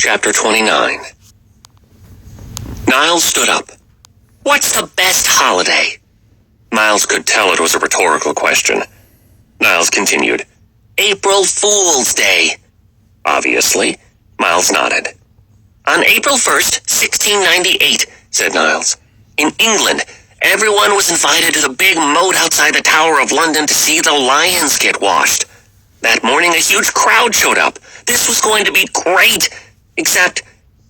Chapter 29. Niles stood up. What's the best holiday? Miles could tell it was a rhetorical question. Niles continued. April Fool's Day. Obviously. Miles nodded. On April 1st, 1698, said Niles. In England, everyone was invited to the big moat outside the Tower of London to see the lions get washed. That morning, a huge crowd showed up. This was going to be great, except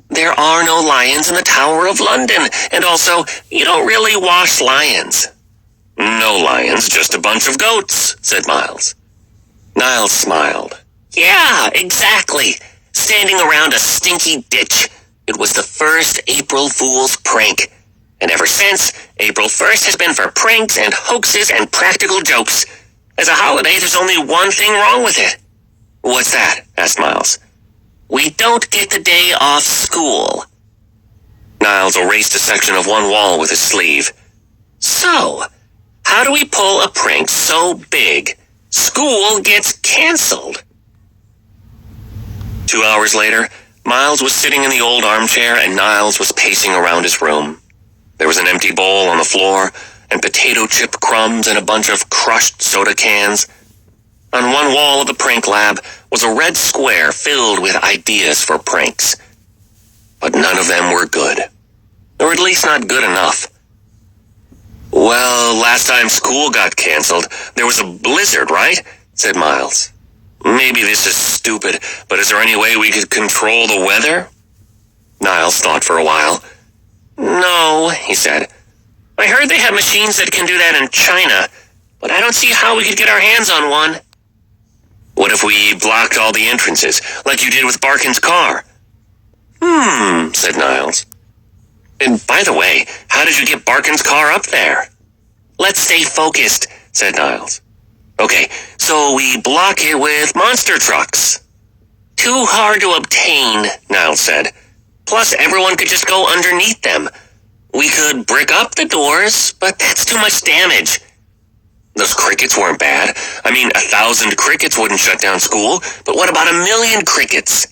there are no lions in the Tower of London, and also, you don't really wash lions. No lions, just a bunch of goats, said Miles. Niles smiled. Yeah, exactly. Standing around a stinky ditch. It was the first April Fool's prank. And ever since, April 1st has been for pranks and hoaxes and practical jokes. As a holiday, there's only one thing wrong with it. What's that? Asked Miles. We don't get the day off school. Niles erased a section of one wall with his sleeve. So, how do we pull a prank so big? School gets canceled. 2 hours later, Miles was sitting in the old armchair and Niles was pacing around his room. There was an empty bowl on the floor and potato chip crumbs and a bunch of crushed soda cans. On one wall of the prank lab was a red square filled with ideas for pranks. But none of them were good. Or at least not good enough. Well, last time school got canceled, there was a blizzard, right? Said Miles. Maybe this is stupid, but is there any way we could control the weather? Niles thought for a while. No, he said. I heard they have machines that can do that in China, but I don't see how we could get our hands on one. What if we blocked all the entrances, like you did with Barkin's car? Said Niles. And by the way, how did you get Barkin's car up there? Let's stay focused, said Niles. Okay, so we block it with monster trucks. Too hard to obtain, Niles said. Plus, everyone could just go underneath them. We could brick up the doors, but that's too much damage. Those crickets weren't bad. I mean, 1,000 crickets wouldn't shut down school, but what about 1,000,000 crickets?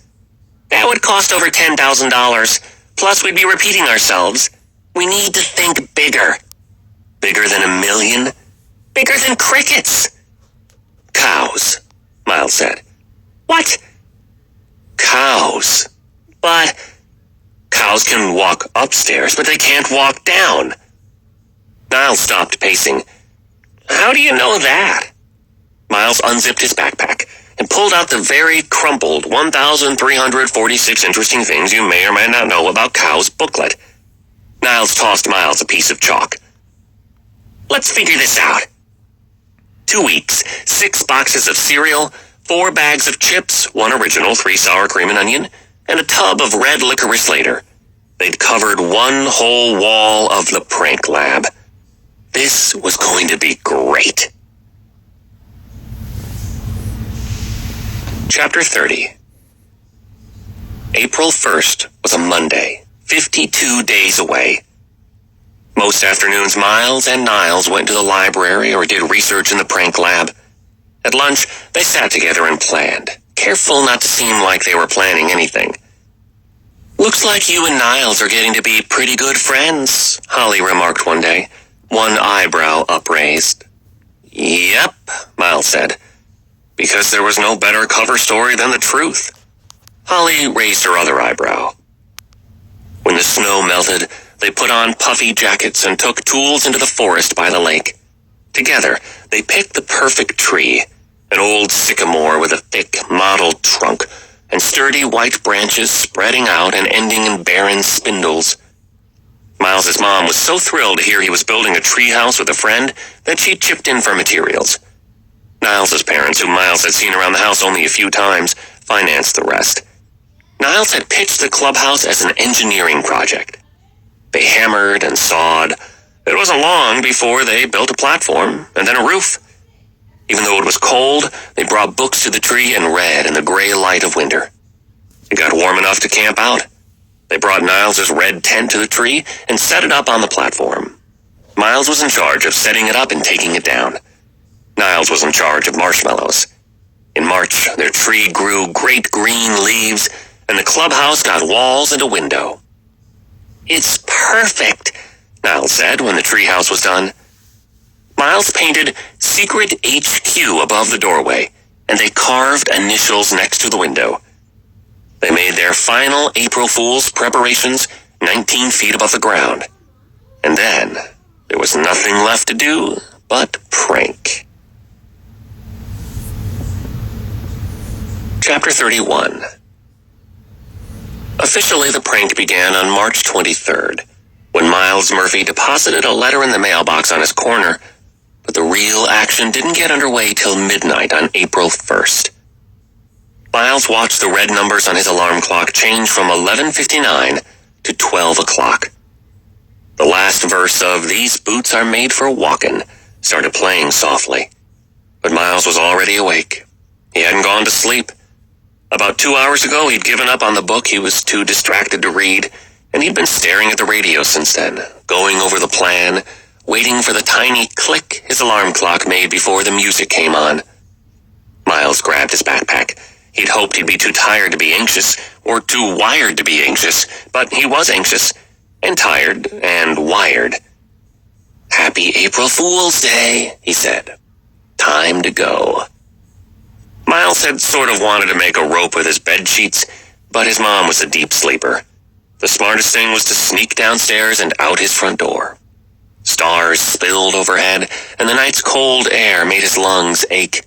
That would cost over $10,000. Plus, we'd be repeating ourselves. We need to think bigger. Bigger than 1,000,000? Bigger than crickets. Cows, Miles said. What? Cows. But cows can walk upstairs, but they can't walk down. Niles stopped pacing. How do you know that? Miles unzipped his backpack and pulled out the very crumpled 1,346 Interesting Things You May or May Not Know About Cows booklet. Niles tossed Miles a piece of chalk. Let's figure this out. 2 weeks, 6 boxes of cereal, 4 bags of chips, 1 original, 3 sour cream and onion, and a tub of red licorice later. They'd covered one whole wall of the prank lab. This was going to be great. Chapter 30. April 1st was a Monday, 52 days away. Most afternoons, Miles and Niles went to the library or did research in the prank lab. At lunch, they sat together and planned, careful not to seem like they were planning anything. Looks like you and Niles are getting to be pretty good friends, Holly remarked one day, one eyebrow upraised. Yep, Miles said, because there was no better cover story than the truth. Holly raised her other eyebrow. When the snow melted, they put on puffy jackets and took tools into the forest by the lake. Together, they picked the perfect tree, an old sycamore with a thick, mottled trunk, and sturdy white branches spreading out and ending in barren spindles. Miles's mom was so thrilled to hear he was building a treehouse with a friend that she chipped in for materials. Niles's parents, whom Miles had seen around the house only a few times, financed the rest. Niles had pitched the clubhouse as an engineering project. They hammered and sawed. It wasn't long before they built a platform and then a roof. Even though it was cold, they brought books to the tree and read in the gray light of winter. It got warm enough to camp out. They brought Niles's red tent to the tree and set it up on the platform. Miles was in charge of setting it up and taking it down. Niles was in charge of marshmallows. In March, their tree grew great green leaves, and the clubhouse got walls and a window. "It's perfect," Niles said when the treehouse was done. Miles painted Secret HQ above the doorway, and they carved initials next to the window. They made their final April Fool's preparations 19 feet above the ground. And then there was nothing left to do but prank. Chapter 31. Officially, the prank began on March 23rd, when Miles Murphy deposited a letter in the mailbox on his corner, but the real action didn't get underway till midnight on April 1st. Miles watched the red numbers on his alarm clock change from 11:59 to 12 o'clock. The last verse of "These Boots Are Made for Walkin'" started playing softly, but Miles was already awake. He hadn't gone to sleep. About 2 hours ago, he'd given up on the book he was too distracted to read, and he'd been staring at the radio since then, going over the plan, waiting for the tiny click his alarm clock made before the music came on. Miles grabbed his backpack. He'd hoped he'd be too tired to be anxious, or too wired to be anxious, but he was anxious, and tired, and wired. "Happy April Fool's Day," he said. "Time to go." Miles had sort of wanted to make a rope with his bed sheets, but his mom was a deep sleeper. The smartest thing was to sneak downstairs and out his front door. Stars spilled overhead, and the night's cold air made his lungs ache.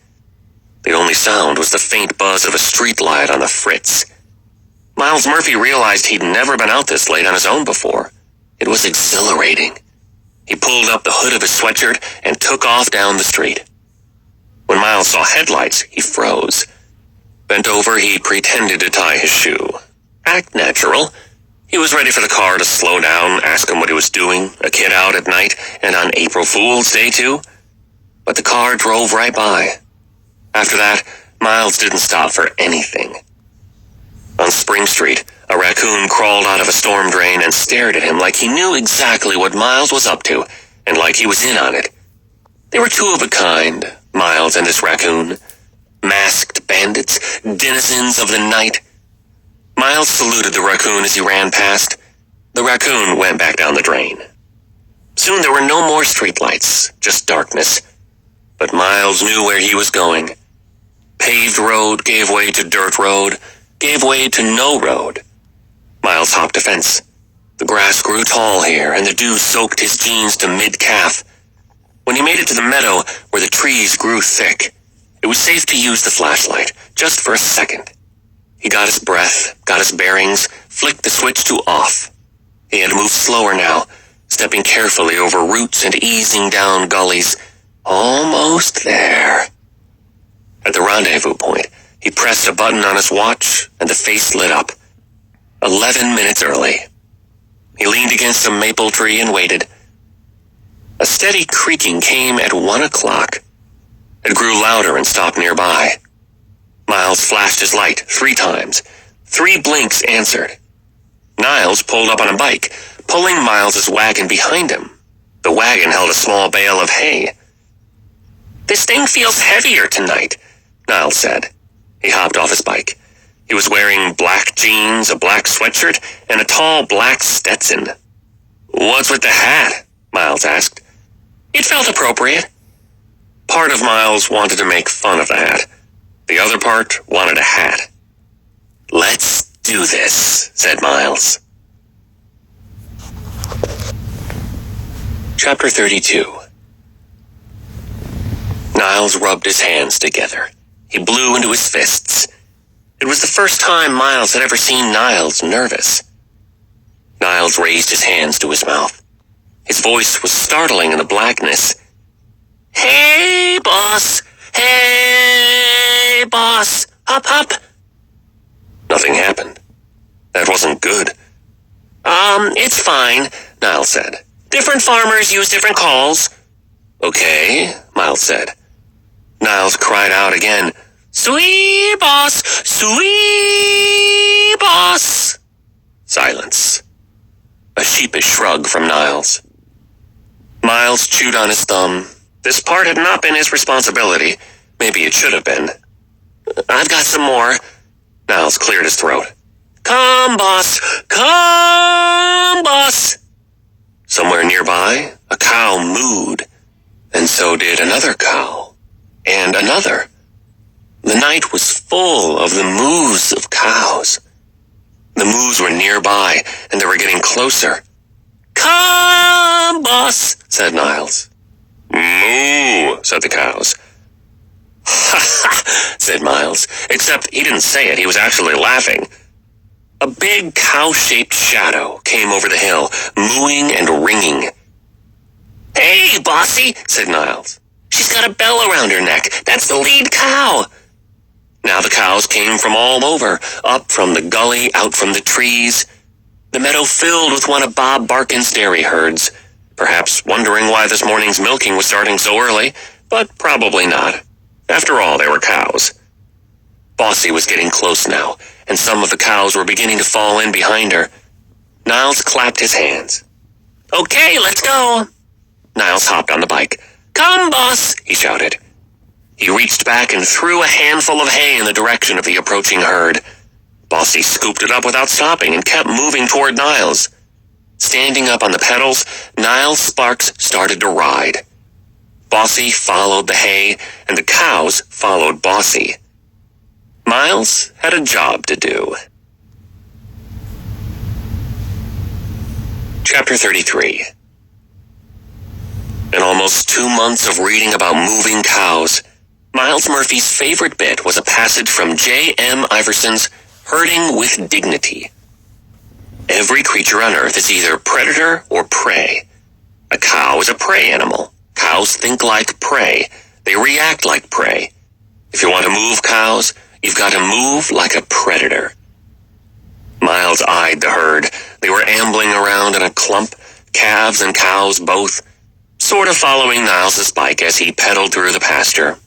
The only sound was the faint buzz of a street light on the fritz. Miles Murphy realized he'd never been out this late on his own before. It was exhilarating. He pulled up the hood of his sweatshirt and took off down the street. When Miles saw headlights, he froze. Bent over, he pretended to tie his shoe. Act natural. He was ready for the car to slow down, ask him what he was doing, a kid out at night, and on April Fool's Day too. But the car drove right by. After that, Miles didn't stop for anything. On Spring Street, a raccoon crawled out of a storm drain and stared at him like he knew exactly what Miles was up to, and like he was in on it. They were two of a kind, Miles and this raccoon. Masked bandits, denizens of the night. Miles saluted the raccoon as he ran past. The raccoon went back down the drain. Soon there were no more streetlights, just darkness. But Miles knew where he was going. Paved road gave way to dirt road, gave way to no road. Miles hopped a fence. The grass grew tall here, and the dew soaked his jeans to mid-calf. When he made it to the meadow where the trees grew thick, it was safe to use the flashlight, just for a second. He got his breath, got his bearings, flicked the switch to off. He had to move slower now, stepping carefully over roots and easing down gullies. Almost there. At the rendezvous point, he pressed a button on his watch, and the face lit up. 11 minutes early. He leaned against a maple tree and waited. A steady creaking came at 1 o'clock. It grew louder and stopped nearby. Miles flashed his light 3 times. 3 blinks answered. Niles pulled up on a bike, pulling Miles's wagon behind him. The wagon held a small bale of hay. "This thing feels heavier tonight," Niles said. He hopped off his bike. He was wearing black jeans, a black sweatshirt, and a tall black Stetson. "What's with the hat?" Miles asked. It felt appropriate. Part of Miles wanted to make fun of the hat. The other part wanted a hat. "Let's do this," said Miles. Chapter 32. Niles rubbed his hands together. He blew into his fists. It was the first time Miles had ever seen Niles nervous. Niles raised his hands to his mouth. His voice was startling in the blackness. "Hey, boss! Hey, boss! Up, up!" Nothing happened. That wasn't good. It's fine," Niles said. "Different farmers use different calls." "Okay," Miles said. Niles cried out again. "Sweet boss! Sweet boss!" Silence. A sheepish shrug from Niles. Miles chewed on his thumb. This part had not been his responsibility. Maybe it should have been. "I've got some more." Niles cleared his throat. "Come, boss! Come, boss!" Somewhere nearby, a cow mooed, and so did another cow, and another. The night was full of the moos of cows. The moos were nearby, and they were getting closer. "Come, boss," said Niles. "Moo," said the cows. "Ha ha," said Miles, except he didn't say it, he was actually laughing. A big cow-shaped shadow came over the hill, mooing and ringing. "Hey, bossy," said Niles. "She's got a bell around her neck. That's the lead cow." Now the cows came from all over, up from the gully, out from the trees. The meadow filled with one of Bob Barkin's dairy herds, perhaps wondering why this morning's milking was starting so early, but probably not. After all, they were cows. Bossy was getting close now, and some of the cows were beginning to fall in behind her. Niles clapped his hands. "Okay, let's go." Niles hopped on the bike. "Come, boss," he shouted. He reached back and threw a handful of hay in the direction of the approaching herd. Bossy scooped it up without stopping and kept moving toward Niles. Standing up on the pedals, Niles Sparks started to ride. Bossy followed the hay, and the cows followed Bossy. Miles had a job to do. Chapter 33. In almost 2 months of reading about moving cows, Miles Murphy's favorite bit was a passage from J.M. Iverson's Herding with Dignity. Every creature on Earth is either predator or prey. A cow is a prey animal. Cows think like prey. They react like prey. If you want to move cows, you've got to move like a predator. Miles eyed the herd. They were ambling around in a clump, calves and cows both, sort of following Niles's bike as he pedaled through the pasture.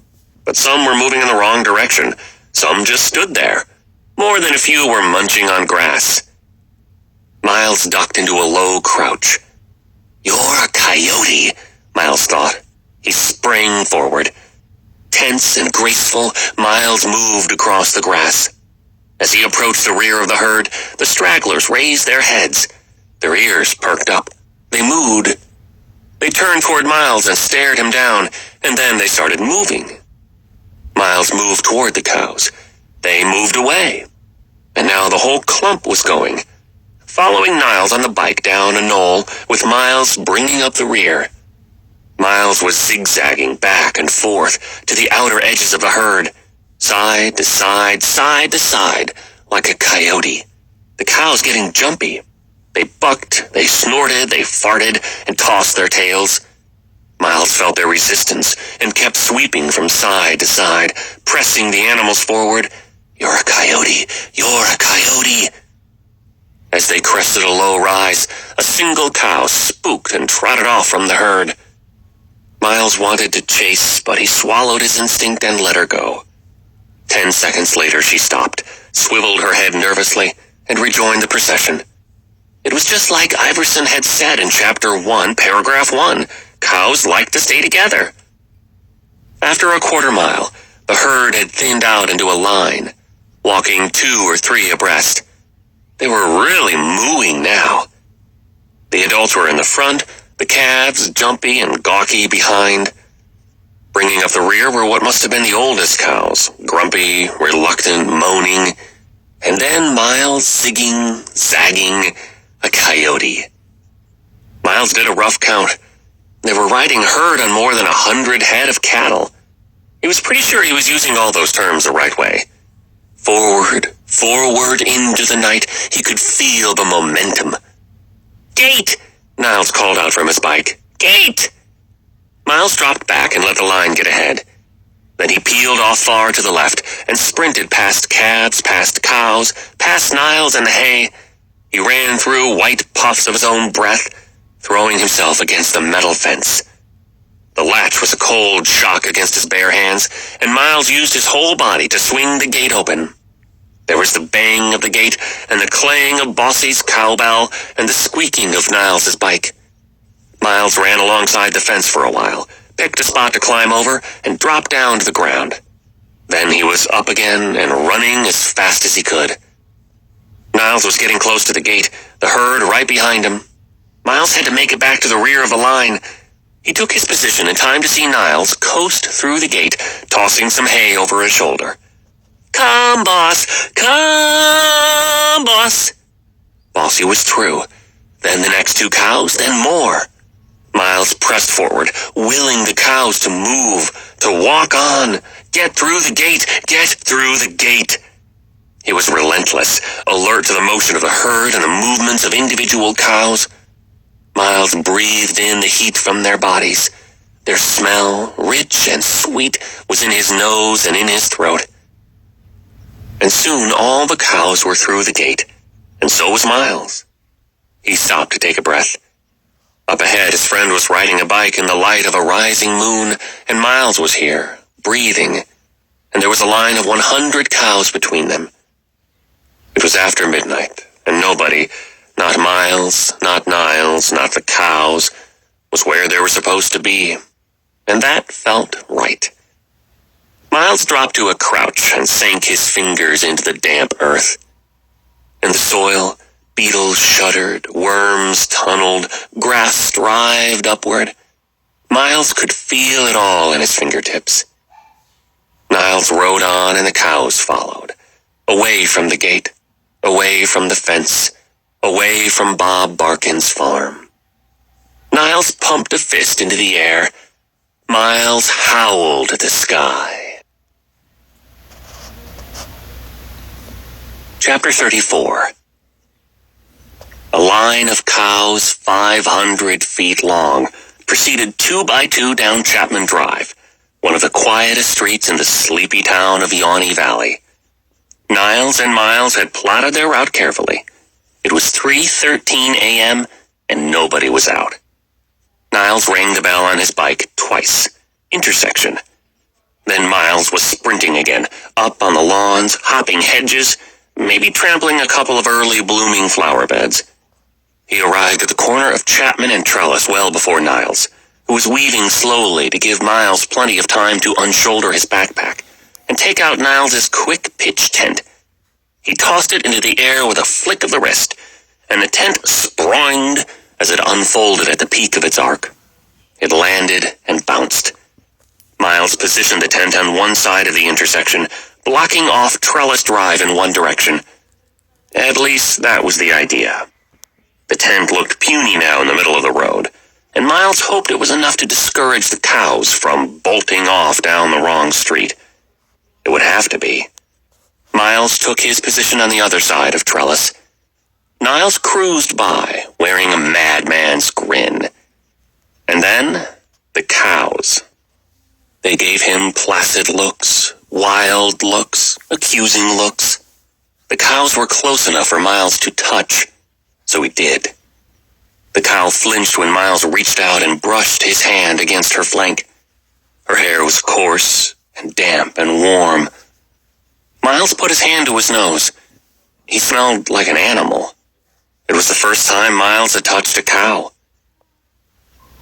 But some were moving in the wrong direction. Some just stood there. More than a few were munching on grass. Miles ducked into a low crouch. "You're a coyote," Miles thought. He sprang forward. Tense and graceful, Miles moved across the grass. As he approached the rear of the herd, the stragglers raised their heads. Their ears perked up. They mooed. They turned toward Miles and stared him down, and then they started moving. Miles moved toward the cows. They moved away. And now the whole clump was going, following Niles on the bike down a knoll, with Miles bringing up the rear. Miles was zigzagging back and forth to the outer edges of the herd, side to side, side to side, like a coyote. The cows getting jumpy. They bucked, they snorted, they farted, and tossed their tails. Miles felt their resistance and kept sweeping from side to side, pressing the animals forward. "You're a coyote! You're a coyote!" As they crested a low rise, a single cow spooked and trotted off from the herd. Miles wanted to chase, but he swallowed his instinct and let her go. 10 seconds later, she stopped, swiveled her head nervously, and rejoined the procession. It was just like Iverson had said in Chapter 1, Paragraph 1. Cows like to stay together. After a quarter mile, the herd had thinned out into a line, walking 2 or 3 abreast. They were really mooing now. The adults were in the front, the calves jumpy and gawky behind. Bringing up the rear were what must have been the oldest cows, grumpy, reluctant, moaning, and then Miles zigging, zagging, a coyote. Miles did a rough count. They were riding herd on more than 100 head of cattle. He was pretty sure he was using all those terms the right way. Forward, forward into the night, he could feel the momentum. "Gate!" Niles called out from his bike. "Gate!" Miles dropped back and let the line get ahead. Then he peeled off far to the left and sprinted past calves, past cows, past Niles and the hay. He ran through white puffs of his own breath, throwing himself against the metal fence. The latch was a cold shock against his bare hands, and Miles used his whole body to swing the gate open. There was the bang of the gate, and the clang of Bossy's cowbell, and the squeaking of Niles's bike. Miles ran alongside the fence for a while, picked a spot to climb over, and dropped down to the ground. Then he was up again and running as fast as he could. Niles was getting close to the gate, the herd right behind him. Miles had to make it back to the rear of the line. He took his position in time to see Niles coast through the gate, tossing some hay over his shoulder. "Come, boss! Come, boss!" Bossy was through. Then the next 2 cows, then more. Miles pressed forward, willing the cows to move, to walk on. Get through the gate! Get through the gate! He was relentless, alert to the motion of the herd and the movements of individual cows. Miles breathed in the heat from their bodies. Their smell, rich and sweet, was in his nose and in his throat. And soon all the cows were through the gate, and so was Miles. He stopped to take a breath. Up ahead, his friend was riding a bike in the light of a rising moon, and Miles was here, breathing, and there was a line of 100 cows between them. It was after midnight, and nobody, not Miles, not Niles, not the cows, was where they were supposed to be, and that felt right. Miles dropped to a crouch and sank his fingers into the damp earth. In the soil, beetles shuddered, worms tunneled, grass writhed upward. Miles could feel it all in his fingertips. Niles rode on and the cows followed, away from the gate, away from the fence, away from Bob Barkin's farm. Niles pumped a fist into the air. Miles howled at the sky. Chapter 34. A line of cows 500 feet long proceeded 2 by 2 down Chapman Drive, one of the quietest streets in the sleepy town of Yawny Valley. Niles and Miles had plotted their route carefully. It was 3:13 a.m. and nobody was out. Niles rang the bell on his bike twice. Intersection. Then Miles was sprinting again, up on the lawns, hopping hedges, maybe trampling a couple of early blooming flower beds. He arrived at the corner of Chapman and Trellis well before Niles, who was weaving slowly to give Miles plenty of time to unshoulder his backpack and take out Niles's quick pitch tent. He tossed it into the air with a flick of the wrist, and the tent sprunged as it unfolded at the peak of its arc. It landed and bounced. Miles positioned the tent on one side of the intersection, blocking off Trellis Drive in one direction. At least that was the idea. The tent looked puny now in the middle of the road, and Miles hoped it was enough to discourage the cows from bolting off down the wrong street. It would have to be. Miles took his position on the other side of Trellis. Niles cruised by, wearing a madman's grin. And then, the cows. They gave him placid looks, wild looks, accusing looks. The cows were close enough for Miles to touch, so he did. The cow flinched when Miles reached out and brushed his hand against her flank. Her hair was coarse and damp and warm. Miles put his hand to his nose. He smelled like an animal. It was the first time Miles had touched a cow.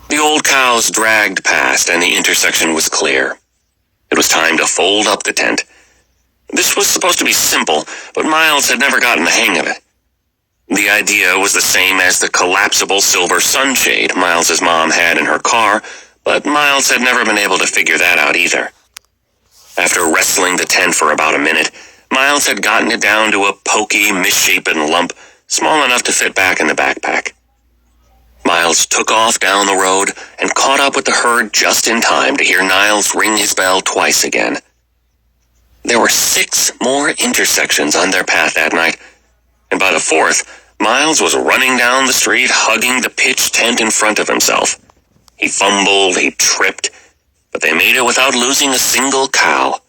The old cows dragged past and the intersection was clear. It was time to fold up the tent. This was supposed to be simple, but Miles had never gotten the hang of it. The idea was the same as the collapsible silver sunshade Miles's mom had in her car, but Miles had never been able to figure that out either. After wrestling the tent for about a minute, Miles had gotten it down to a pokey, misshapen lump, small enough to fit back in the backpack. Miles took off down the road and caught up with the herd just in time to hear Niles ring his bell twice again. There were 6 more intersections on their path that night, and by the 4th, Miles was running down the street hugging the pitch tent in front of himself. He fumbled, he tripped, but they made it without losing a single cow.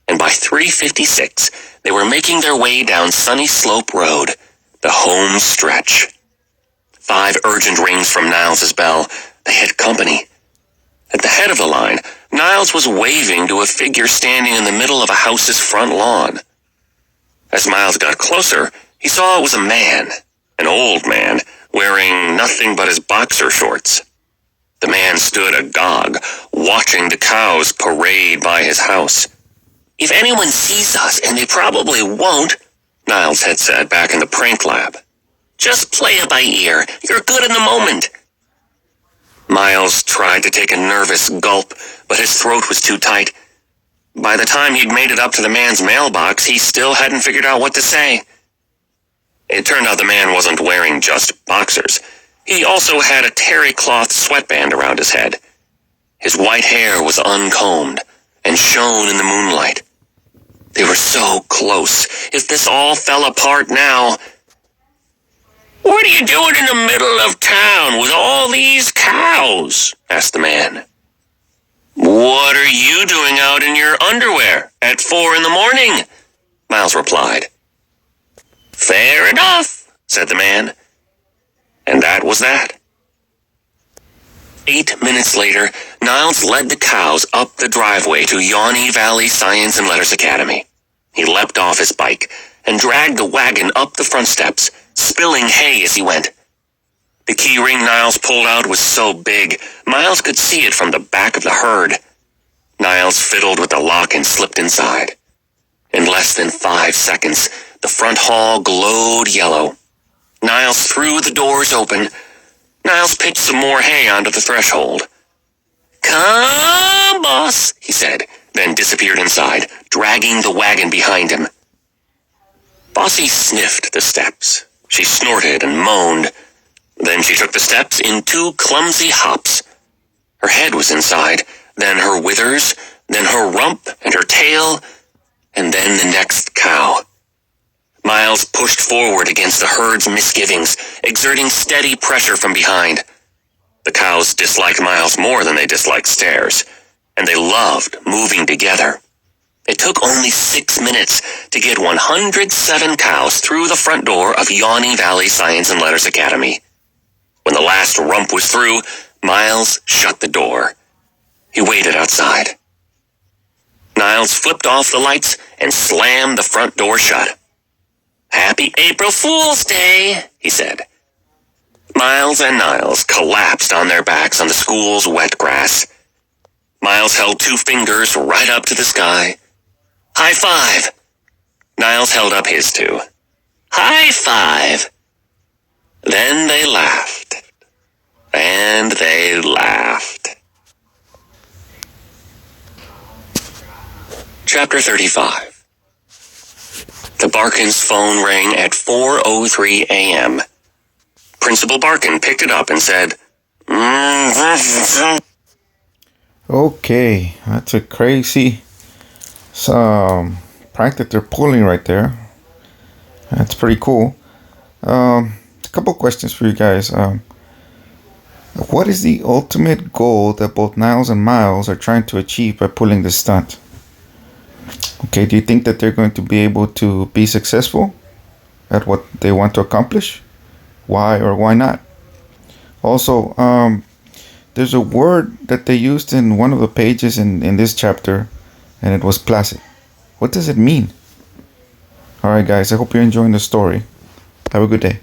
And by 3:56, they were making their way down Sunny Slope Road, the home stretch. 5 urgent rings from Niles's bell. They had company. At the head of the line, Niles was waving to a figure standing in the middle of a house's front lawn. As Miles got closer, he saw it was a man, an old man, wearing nothing but his boxer shorts. The man stood agog, watching the cows parade by his house. "If anyone sees us, and they probably won't," Niles had said back in the prank lab. "Just play it by ear. You're good in the moment." Miles tried to take a nervous gulp, but his throat was too tight. By the time he'd made it up to the man's mailbox, he still hadn't figured out what to say. It turned out the man wasn't wearing just boxers. He also had a terry cloth sweatband around his head. His white hair was uncombed and shone in the moonlight. They were so close. If this all fell apart now... "What are you doing in the middle of town with all these cows?" asked the man. "What are you doing out in your underwear at 4 a.m?" Miles replied. "Fair enough," said the man. And that was that. 8 minutes later, Niles led the cows up the driveway to Yawny Valley Science and Letters Academy. He leapt off his bike and dragged the wagon up the front steps, spilling hay as he went. The key ring Niles pulled out was so big, Miles could see it from the back of the herd. Niles fiddled with the lock and slipped inside. In less than 5 seconds, the front hall glowed yellow. Niles threw the doors open. Niles pitched some more hay onto the threshold. "Come, boss," he said, then disappeared inside, dragging the wagon behind him. Bossy sniffed the steps. She snorted and moaned. Then she took the steps in 2 clumsy hops. Her head was inside, then her withers, then her rump and her tail, and then the next cow. Miles pushed forward against the herd's misgivings, exerting steady pressure from behind. The cows disliked Miles more than they disliked stairs, and they loved moving together. It took only 6 minutes to get 107 cows through the front door of Yawny Valley Science and Letters Academy. When the last rump was through, Miles shut the door. He waited outside. Niles flipped off the lights and slammed the front door shut. "Happy April Fool's Day," he said. Miles and Niles collapsed on their backs on the school's wet grass. Miles held 2 fingers right up to the sky. "High five." Niles held up his 2. "High five." Then they laughed. And they laughed. Chapter 35. The Barkins' phone rang at 4:03 a.m. Principal Barkin picked it up and said, Okay, that's a crazy prank that they're pulling right there. That's pretty cool. A couple questions for you guys. What is the ultimate goal that both Niles and Miles are trying to achieve by pulling this stunt? Okay, do you think that they're going to be able to be successful at what they want to accomplish? Why or why not? Also, there's a word that they used in one of the pages in this chapter, and it was placid. What does it mean? Alright guys, I hope you're enjoying the story. Have a good day.